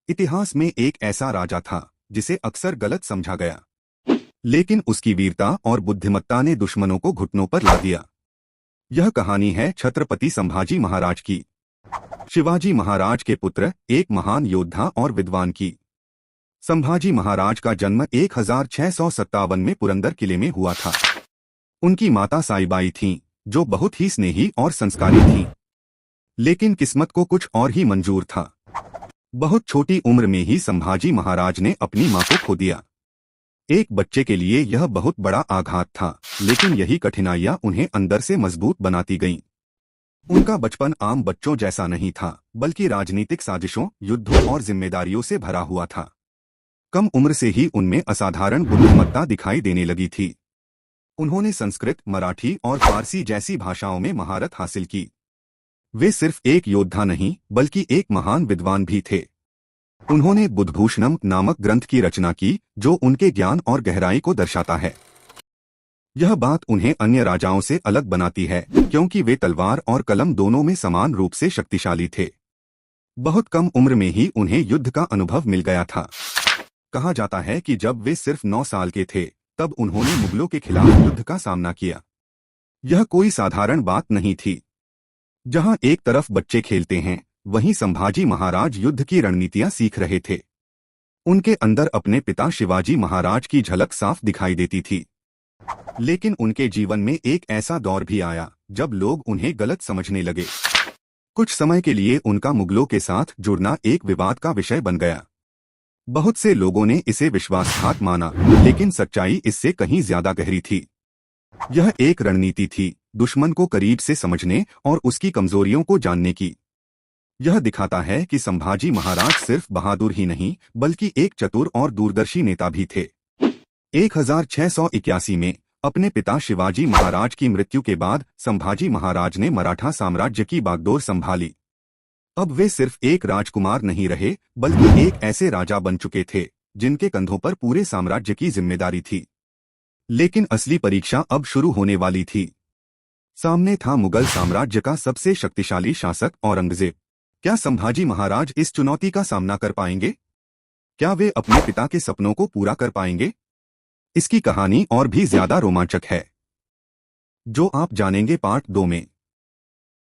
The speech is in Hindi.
इतिहास में एक ऐसा राजा था जिसे अक्सर गलत समझा गया, लेकिन उसकी वीरता और बुद्धिमत्ता ने दुश्मनों को घुटनों पर ला दिया। यह कहानी है छत्रपति संभाजी महाराज की। शिवाजी महाराज के पुत्र, एक महान योद्धा और विद्वान की। संभाजी महाराज का जन्म 1657 में पुरंदर किले में हुआ था। उनकी माता साईबाई थीं, जो बहुत ही स्नेही और संस्कारी थीं। लेकिन किस्मत को कुछ और ही मंजूर था। बहुत छोटी उम्र में ही संभाजी महाराज ने अपनी मां को खो दिया। एक बच्चे के लिए यह बहुत बड़ा आघात था, लेकिन यही कठिनाइयां उन्हें अंदर से मजबूत बनाती गईं। उनका बचपन आम बच्चों जैसा नहीं था, बल्कि राजनीतिक साजिशों, युद्धों और जिम्मेदारियों से भरा हुआ था। कम उम्र से ही उनमें असाधारण बुद्धिमत्ता दिखाई देने लगी थी। उन्होंने संस्कृत, मराठी और फारसी जैसी भाषाओं में महारत हासिल की। वे सिर्फ एक योद्धा नहीं, बल्कि एक महान विद्वान भी थे। उन्होंने बुद्धभूषणम नामक ग्रंथ की रचना की, जो उनके ज्ञान और गहराई को दर्शाता है। यह बात उन्हें अन्य राजाओं से अलग बनाती है, क्योंकि वे तलवार और कलम दोनों में समान रूप से शक्तिशाली थे। बहुत कम उम्र में ही उन्हें युद्ध का अनुभव मिल गया था। कहा जाता है कि जब वे सिर्फ 9 साल के थे, तब उन्होंने मुगलों के खिलाफ युद्ध का सामना किया। यह कोई साधारण बात नहीं थी। जहां एक तरफ बच्चे खेलते हैं, वहीं संभाजी महाराज युद्ध की रणनीतियां सीख रहे थे। उनके अंदर अपने पिता शिवाजी महाराज की झलक साफ दिखाई देती थी। लेकिन उनके जीवन में एक ऐसा दौर भी आया जब लोग उन्हें गलत समझने लगे। कुछ समय के लिए उनका मुगलों के साथ जुड़ना एक विवाद का विषय बन गया। बहुत से लोगों ने इसे विश्वासघात माना, लेकिन सच्चाई इससे कहीं ज्यादा गहरी थी। यह एक रणनीति थी, दुश्मन को करीब से समझने और उसकी कमजोरियों को जानने की। यह दिखाता है कि संभाजी महाराज सिर्फ बहादुर ही नहीं, बल्कि एक चतुर और दूरदर्शी नेता भी थे। 1681 में अपने पिता शिवाजी महाराज की मृत्यु के बाद संभाजी महाराज ने मराठा साम्राज्य की बागडोर संभाली। अब वे सिर्फ एक राजकुमार नहीं रहे, बल्कि एक ऐसे राजा बन चुके थे जिनके कंधों पर पूरे साम्राज्य की जिम्मेदारी थी। लेकिन असली परीक्षा अब शुरू होने वाली थी। सामने था मुगल साम्राज्य का सबसे शक्तिशाली शासक औरंगजेब। क्या संभाजी महाराज इस चुनौती का सामना कर पाएंगे? क्या वे अपने पिता के सपनों को पूरा कर पाएंगे? इसकी कहानी और भी ज्यादा रोमांचक है, जो आप जानेंगे पार्ट 2 में।